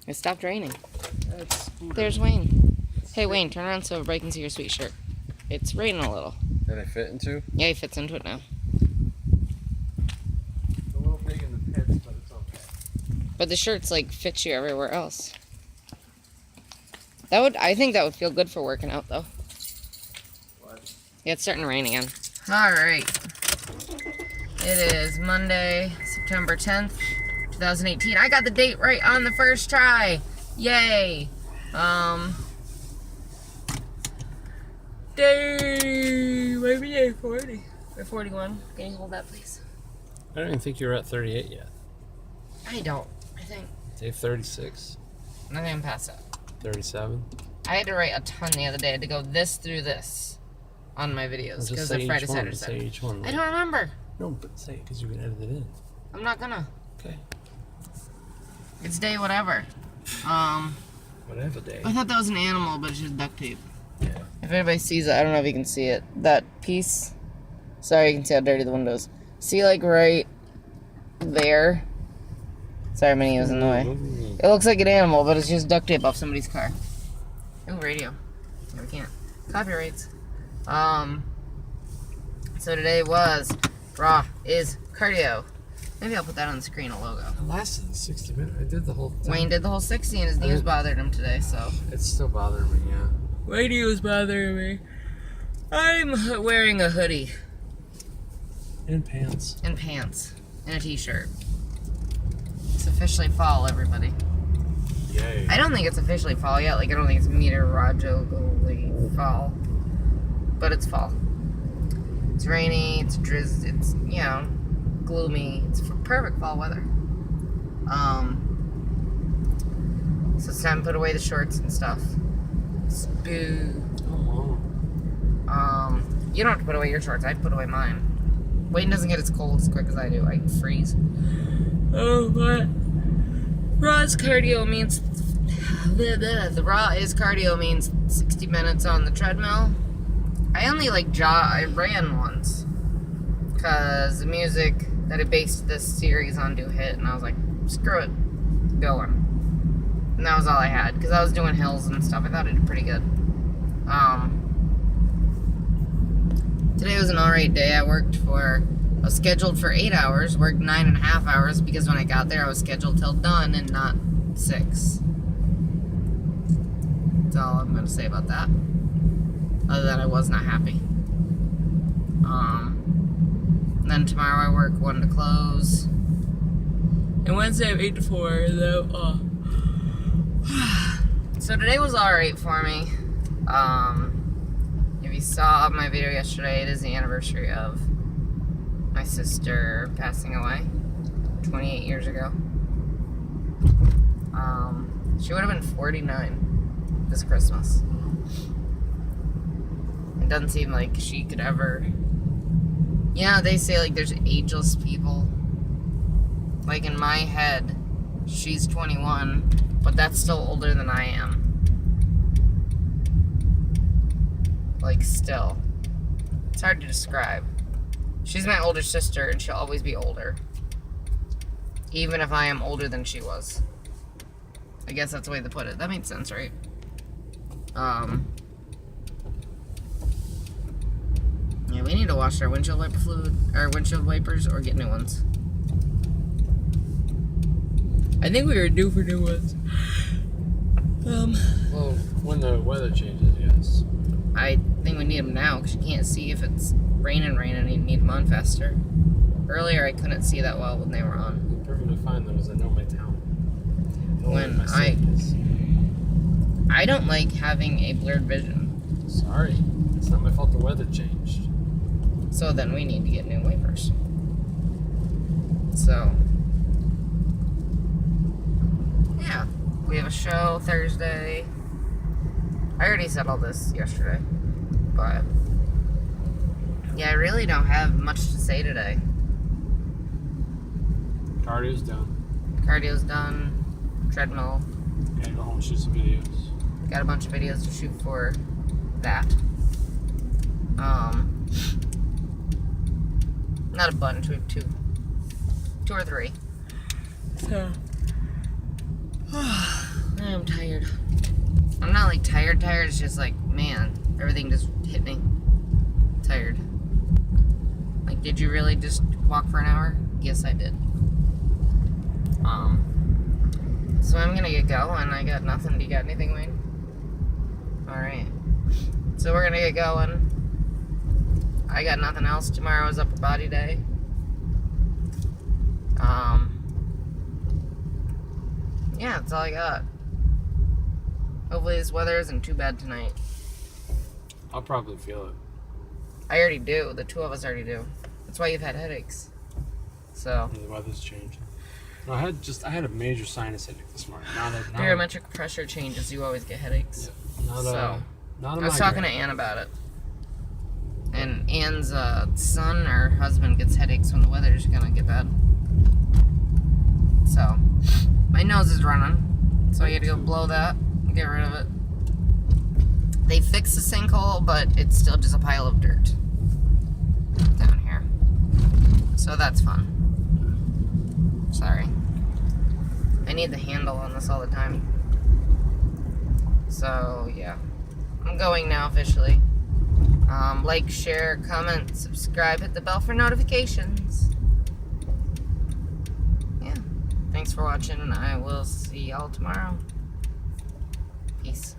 It stopped raining. There's Wayne. Hey Wayne, turn around so everybody can see your sweet shirt. It's raining a little. Did I fit into? Yeah, he fits into it now. It's a little big in the pits, but it's okay. But the shirt's like fits you everywhere else. I think that would feel good for working out though. What? Yeah, it's starting to rain again. Alright. It is Monday, September 10th, 2018. I got the date right on the first try. Yay. Maybe day 40 or 41. Can you hold that, please? I don't even think you were at 38 yet. I don't. I think. Day 36. I think I'm past that. 37. I had to write a ton the other day. I had to go this through this on my videos because they're Friday, Saturday, Say each one. I don't remember. No, but say it because you can edit it in. I'm not gonna. Okay. It's day whatever. Whatever day. I thought that was an animal, but it's just duct tape. Yeah. If anybody sees it, I don't know if you can see it. That piece. Sorry, you can see how dirty the window is. See, like right there. Sorry, Minnie was in the way. It looks like an animal, but it's just duct tape off somebody's car. Oh, radio. No, we can't. Copyrights. So today is cardio. Maybe I'll put that on the screen, a logo. It lasted 60 minutes. I did the whole thing. Wayne did the whole 60 and his knees bothered him today, so. It's still bothering me, yeah. Wayne was bothering me. I'm wearing a hoodie. And pants. And pants. And a t-shirt. It's officially fall, everybody. Yay. I don't think it's officially fall yet. Like, I don't think it's meteorologically fall. But it's fall. It's rainy, it's drizzly, it's, you know, gloomy. It's perfect fall weather. So it's time to put away the shorts and stuff. Boo. Oh. You don't have to put away your shorts. I put away mine. Wayne doesn't get as cold as quick as I do. I freeze. Oh, but Raw's cardio means the Raw is cardio means 60 minutes on the treadmill. I only I ran once because the music that I based this series on do hit, and I was like, screw it, going. And that was all I had because I was doing hills and stuff. I thought I did pretty good. Today was an alright day. I was scheduled for 8 hours, worked 9.5 hours because when I got there I was scheduled till done and not 6. That's all I'm going to say about that. Other than I was not happy. Then tomorrow I work 1 to close. And Wednesday I'm 8 to 4, though. So today was alright for me. If you saw my video yesterday, it is the anniversary of my sister passing away 28 years ago. She would have been 49 this Christmas. It doesn't seem like she could ever... You know, they say, like, there's ageless people. Like, in my head, she's 21, but that's still older than I am. Like, still. It's hard to describe. She's my older sister, and she'll always be older. Even if I am older than she was. I guess that's the way to put it. That makes sense, right? Yeah, we need to wash our windshield wiper fluid, our windshield wipers, or get new ones. I think we were due for new ones. Well, when the weather changes, yes. I think we need them now because you can't see if it's raining, and you need them on faster. Earlier, I couldn't see that well when they were on. I'm perfectly fine though, because I know my town. I don't like having a blurred vision. Sorry, it's not my fault the weather changed. So then we need to get new wipers. So, yeah, we have a show Thursday. I already said all this yesterday, but yeah, I really don't have much to say today. Cardio's done. Cardio's done. Treadmill. Gotta go home and shoot some videos. Got a bunch of videos to shoot for that. Not a bunch, we have two or three. So, I am tired. I'm not like tired, it's just like, man, everything just hit me. Tired. Like, did you really just walk for an hour? Yes, I did. So I'm gonna get going. I got nothing. Do you got anything, Wayne? Alright. So we're gonna get going. I got nothing else. Tomorrow is upper body day. Yeah, that's all I got. Hopefully this weather isn't too bad tonight. I'll probably feel it. I already do. The two of us already do. That's why you've had headaches. So. The weather's changing. No, I had a major sinus headache this morning. Barometric pressure changes. You always get headaches. Yeah, I was talking to Ann about it. And Ann's son or husband gets headaches when the weather's gonna get bad. So, my nose is running. So I had to go blow that and get rid of it. They fixed the sinkhole, but it's still just a pile of dirt down here. So that's fun. Sorry. I need the handle on this all the time. So, yeah. I'm going now officially. Like, share, comment, subscribe, hit the bell for notifications. Yeah. Thanks for watching, and I will see y'all tomorrow. Peace.